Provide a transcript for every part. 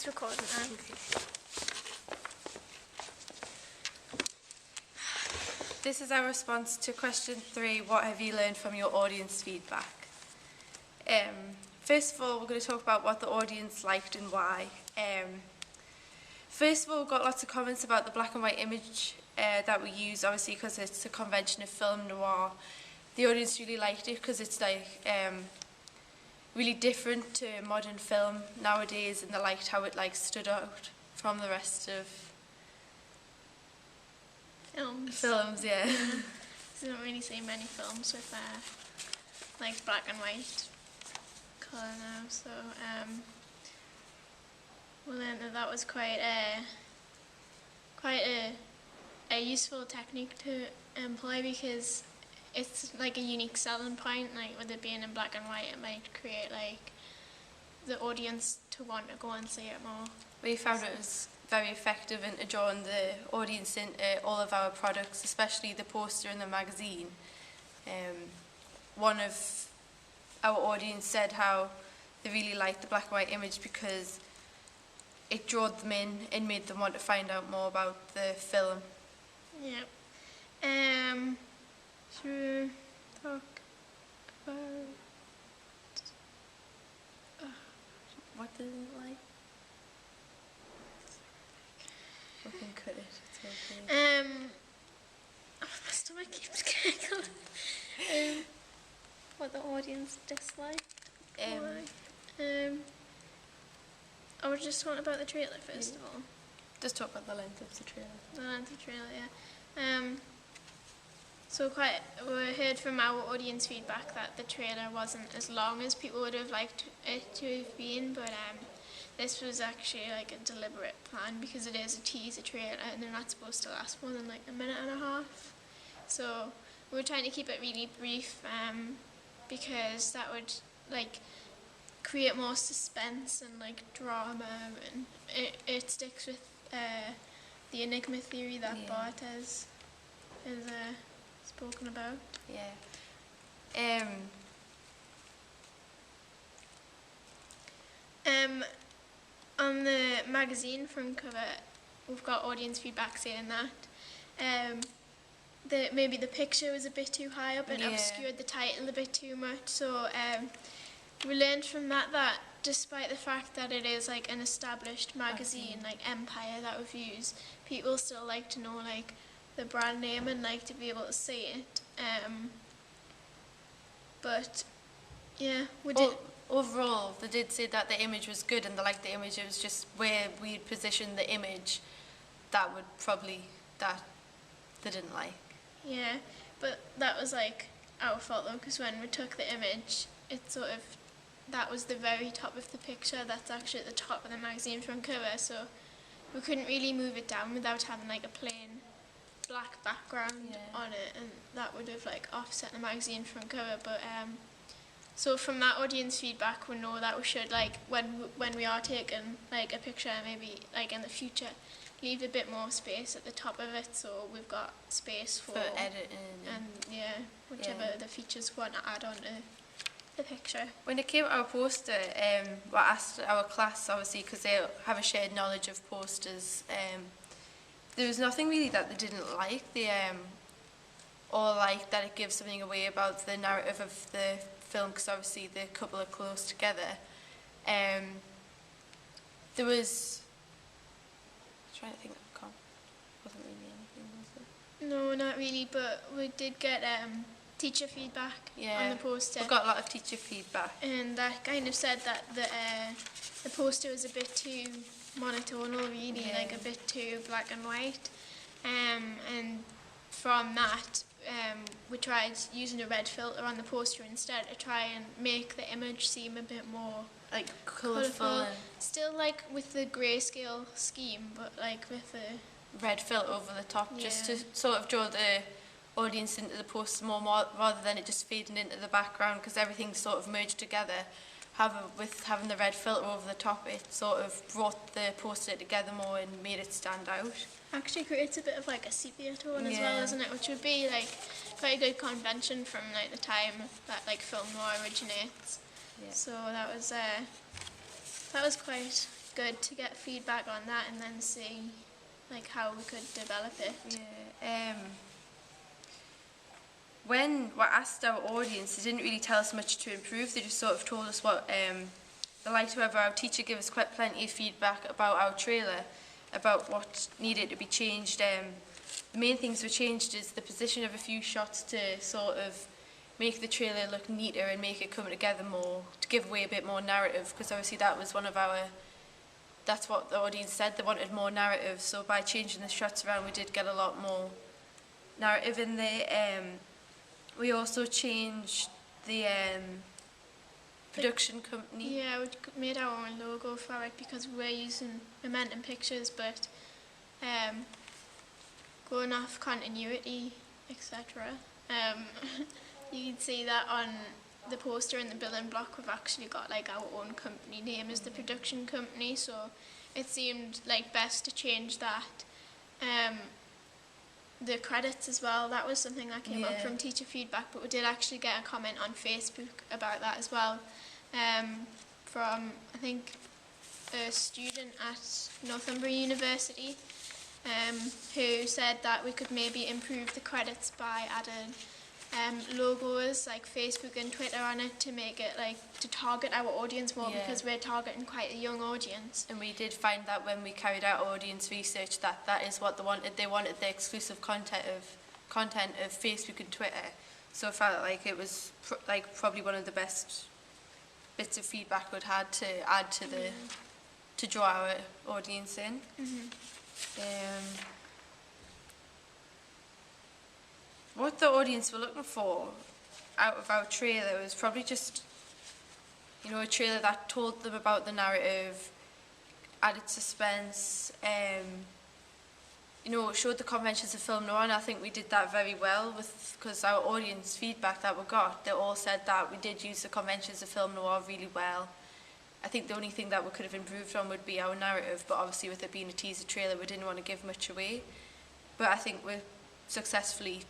It's recording now. This is our response to question 3, what have you learned from your audience feedback? First of all, we're going to talk about what the audience liked and why. First of all, we've got lots of comments about the black and white image that we use, obviously because it's a convention of film noir. The audience really liked it because it's like really different to modern film nowadays, and they liked how it like stood out from the rest of films. Yeah. I don't really see many films with like black and white colour now, so well then that was quite a useful technique to employ, because it's like a unique selling point. Like with it being in black and white, it might create like the audience to want to go and see it more. We found it was very effective in drawing the audience into all of our products, especially the poster and the magazine. One of our audience said how they really liked the black and white image because it drew them in and made them want to find out more about the film. Yep. Should we talk about What did it like? We can cut it, it's okay. My stomach keeps giggling. What the audience disliked. I was just talking about the trailer first of all. Just talk about the length of the trailer. The length of the trailer, yeah. So we heard from our audience feedback that the trailer wasn't as long as people would have liked it to have been, but this was actually like a deliberate plan, because it is a teaser trailer and they're not supposed to last more than like a minute and a half. So we were trying to keep it really brief, because that would like create more suspense and like drama, and it sticks with the enigma theory that Bart has spoken about. Yeah. On the magazine front cover, we've got audience feedback saying that maybe the picture was a bit too high up and obscured the title a bit too much. So we learned from that despite the fact that it is like an established magazine like Empire that we've used, people still like to know like the brand name and like to be able to see it. But yeah, we did. Overall, they did say that the image was good and they liked the image. It was just where we'd positioned the image that they didn't like. Yeah, but that was like our fault though, because when we took the image, that was the very top of the picture. That's actually at the top of the magazine front cover, so we couldn't really move it down without having like a plain black background on it, and that would have like offset the magazine front cover. But so from that audience feedback, we know that we should like when we are taking like a picture, maybe like in the future, leave a bit more space at the top of it, so we've got space for editing and whichever the features we want to add on to the picture. When it came to our poster, we asked our class, obviously, because they have a shared knowledge of posters. There was nothing really that they didn't like. They all liked that it gives something away about the narrative of the film, because obviously the couple are close together. There was, I'm trying to think, wasn't really anything, was there? No, not really, but we did get teacher feedback on the poster. We've got a lot of teacher feedback. And that kind of said that the poster was a bit too monotonal, really, like a bit too black and white. And from that, we tried using a red filter on the poster instead to try and make the image seem a bit more like colourful. Still like with the grayscale scheme, but like with the red filter over the top, just to sort of draw the audience into the poster more rather than it just fading into the background, because everything's sort of merged together. With having the red filter over the top, it sort of brought the poster together more and made it stand out. Actually creates a bit of like a sepia tone as well, isn't it? Which would be like quite a good convention from like the time that like film noir originates. Yeah. So that was quite good to get feedback on that and then see like how we could develop it. Yeah. When we asked our audience, they didn't really tell us much to improve. They just sort of told us what they liked. However, our teacher gave us quite plenty of feedback about our trailer, about what needed to be changed. The main things we changed is the position of a few shots to sort of make the trailer look neater and make it come together more, to give away a bit more narrative, because obviously that was that's what the audience said, they wanted more narrative. So by changing the shots around, we did get a lot more narrative in there. We also changed the production company. Yeah, we made our own logo for it because we're using Momentum Pictures, but going off continuity, etc. You can see that on the poster in the building block. We've actually got like our own company name as the production company, so it seemed like best to change that. The credits as well, that was something that came up from teacher feedback, but we did actually get a comment on Facebook about that as well, from I think a student at Northumbria University, who said that we could maybe improve the credits by adding logos like Facebook and Twitter on it to make it like to target our audience more, because we're targeting quite a young audience. And we did find that when we carried out audience research that is what they wanted. They wanted the exclusive content of Facebook and Twitter. So I felt like it was probably one of the best bits of feedback we'd had to add to the to draw our audience in. What the audience were looking for out of our trailer was probably just, a trailer that told them about the narrative, added suspense, showed the conventions of film noir, and I think we did that very well because our audience feedback that we got, they all said that we did use the conventions of film noir really well. I think the only thing that we could have improved on would be our narrative, but obviously with it being a teaser trailer, we didn't want to give much away. But I think we successfully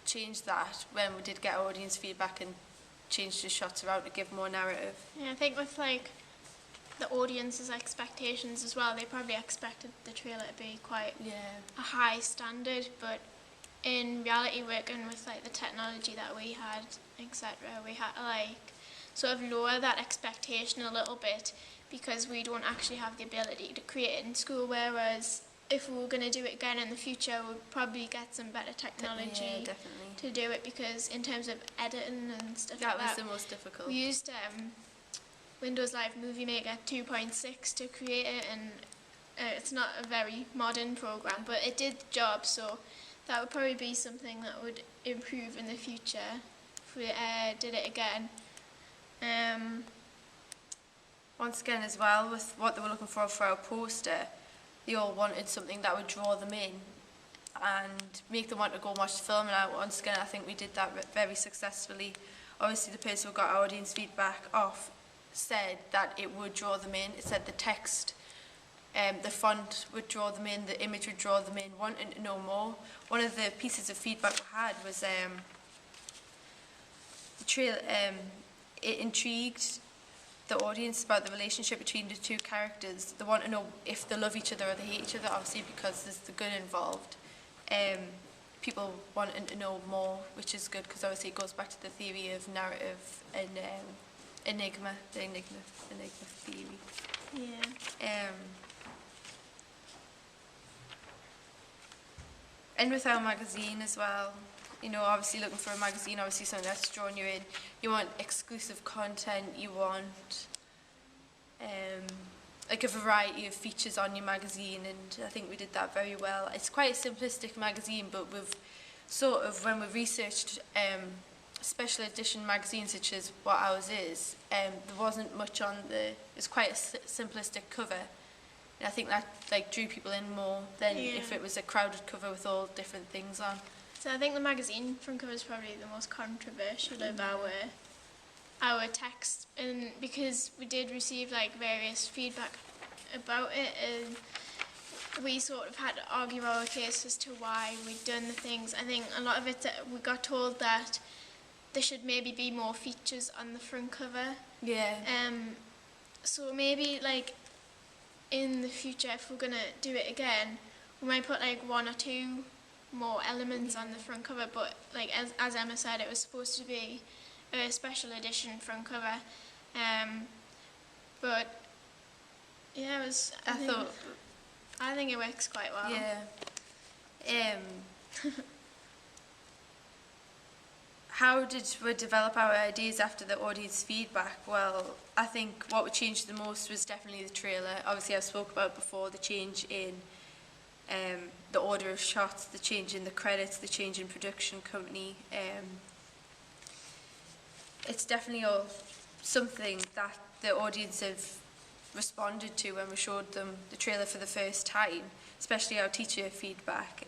changed that when we did get our audience feedback and changed the shots around to give more narrative. Yeah, I think with like the audience's expectations as well, they probably expected the trailer to be quite a high standard, but in reality, working with like the technology that we had, etc., we had to like sort of lower that expectation a little bit, because we don't actually have the ability to create it in school, whereas if we were going to do it again in the future, we'd probably get some better technology to do it, because in terms of editing and stuff like that, that was the most difficult. We used Windows Live Movie Maker 2.6 to create it, and it's not a very modern program, but it did the job, so that would probably be something that would improve in the future if we did it again. Once again as well, with what they were looking for our poster, they all wanted something that would draw them in and make them want to go and watch the film, and once again I think we did that very successfully. Obviously the person who got our audience feedback off said that it would draw them in. It said the text, the font would draw them in, the image would draw them in, wanting to know more. One of the pieces of feedback we had was the trailer, it intrigued the audience about the relationship between the two characters. They want to know if they love each other or they hate each other, obviously because there's the gun involved. People wanting to know more, which is good because obviously it goes back to the theory of narrative and the enigma theory. Yeah. And with our magazine as well, obviously looking for a magazine, obviously something that's drawing you in. You want exclusive content, you want like a variety of features on your magazine, and I think we did that very well. It's quite a simplistic magazine, but we've sort of, when we researched special edition magazines such as what ours is, there wasn't much on it's quite a simplistic cover. And I think that like drew people in more than if it was a crowded cover with all different things on. So I think the magazine front cover is probably the most controversial of our text, and because we did receive like various feedback about it, and we sort of had to argue our case as to why we'd done the things. I think a lot of it, we got told that there should maybe be more features on the front cover. Yeah. so maybe like in the future, if we're gonna do it again, we might put like one or two more elements on the front cover. But like as Emma said, it was supposed to be a special edition front cover. But yeah, it was. I think it works quite well. Yeah. How did we develop our ideas after the audience feedback? Well, I think what would change the most was definitely the trailer. Obviously, I've spoke about before the change in the order of shots, the change in the credits, the change in production company. It's definitely all something that the audience have responded to when we showed them the trailer for the first time, especially our teacher feedback.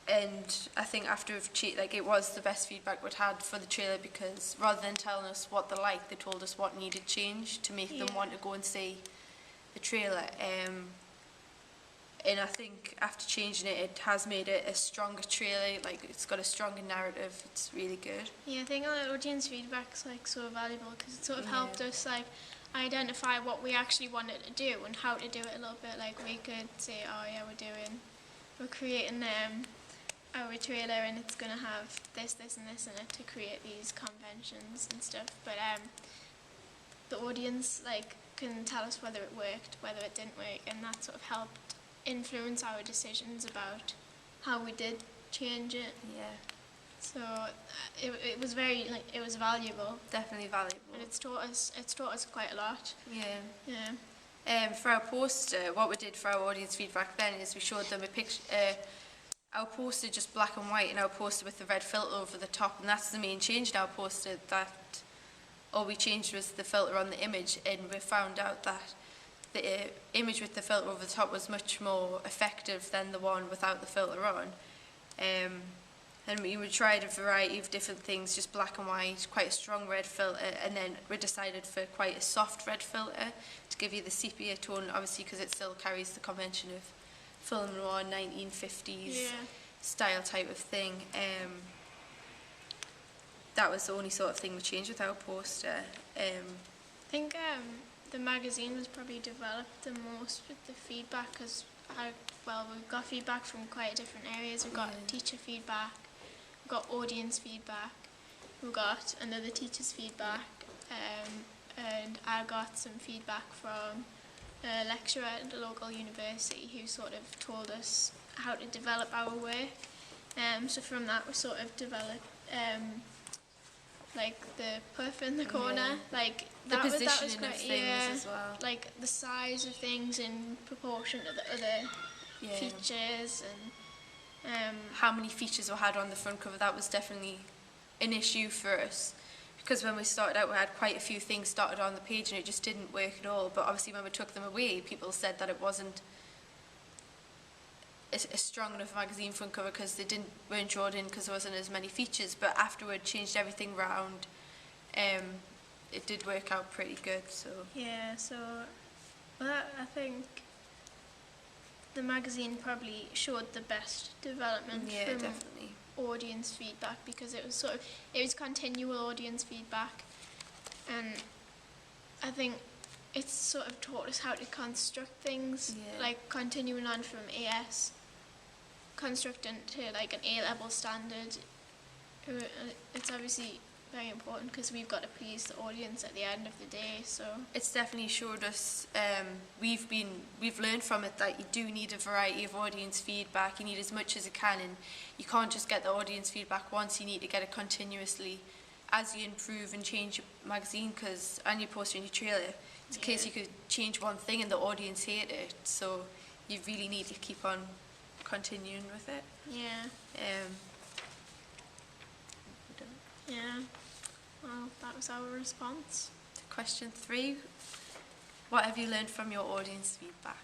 And I think after it was the best feedback we'd had for the trailer, because rather than telling us what they liked, they told us what needed change to make them want to go and see the trailer. And I think after changing it, it has made it a stronger trailer. Like, it's got a stronger narrative. It's really good. Yeah, I think the audience feedback's like so valuable, because it sort of helped us like identify what we actually wanted to do and how to do it a little bit. Like, we could say, oh yeah, we're creating our trailer, and it's gonna have this, this, and this in it to create these conventions and stuff. But the audience like can tell us whether it worked, whether it didn't work, and that sort of helped influence our decisions about how we did change it. Yeah. So it was very it was valuable. Definitely valuable. And it's taught us quite a lot. Yeah. Yeah. For our poster, what we did for our audience feedback then is we showed them a picture. Our poster just black and white, and our poster with the red filter over the top, and that's the main change in our poster. That all we changed was the filter on the image, and we found out that the image with the filter over the top was much more effective than the one without the filter on. And we tried a variety of different things, just black and white, quite a strong red filter, and then we decided for quite a soft red filter to give you the sepia tone, obviously because it still carries the convention of film noir, 1950s style type of thing. That was the only sort of thing we changed with our poster. I think the magazine was probably developed the most with the feedback, because we've got feedback from quite different areas. We've got teacher feedback, we've got audience feedback, we've got another teacher's feedback, and I got some feedback from a lecturer at the local university who sort of told us how to develop our work. So from that we sort of developed like the puff in the corner, like the positioning of things as well, like the size of things in proportion to the other features, and how many features we had on the front cover. That was definitely an issue for us, because when we started out we had quite a few things started on the page and it just didn't work at all. But obviously when we took them away, people said that it wasn't a strong enough magazine front cover because they weren't drawn in because there wasn't as many features. But afterward, changed everything round, it did work out pretty good. So I think the magazine probably showed the best development from definitely audience feedback, because it was continual audience feedback, and I think it's sort of taught us how to construct things, like continuing on from AS, constructing to like an A-level standard. It's obviously very important because we've got to please the audience at the end of the day. So it's definitely showed us, we've learned from it that you do need a variety of audience feedback. You need as much as you can, and you can't just get the audience feedback once. You need to get it continuously as you improve and change your magazine, because and your poster and your trailer, in case you could change one thing and the audience hate it. So you really need to keep on continuing with it. Well, that was our response. To question 3, what have you learned from your audience feedback?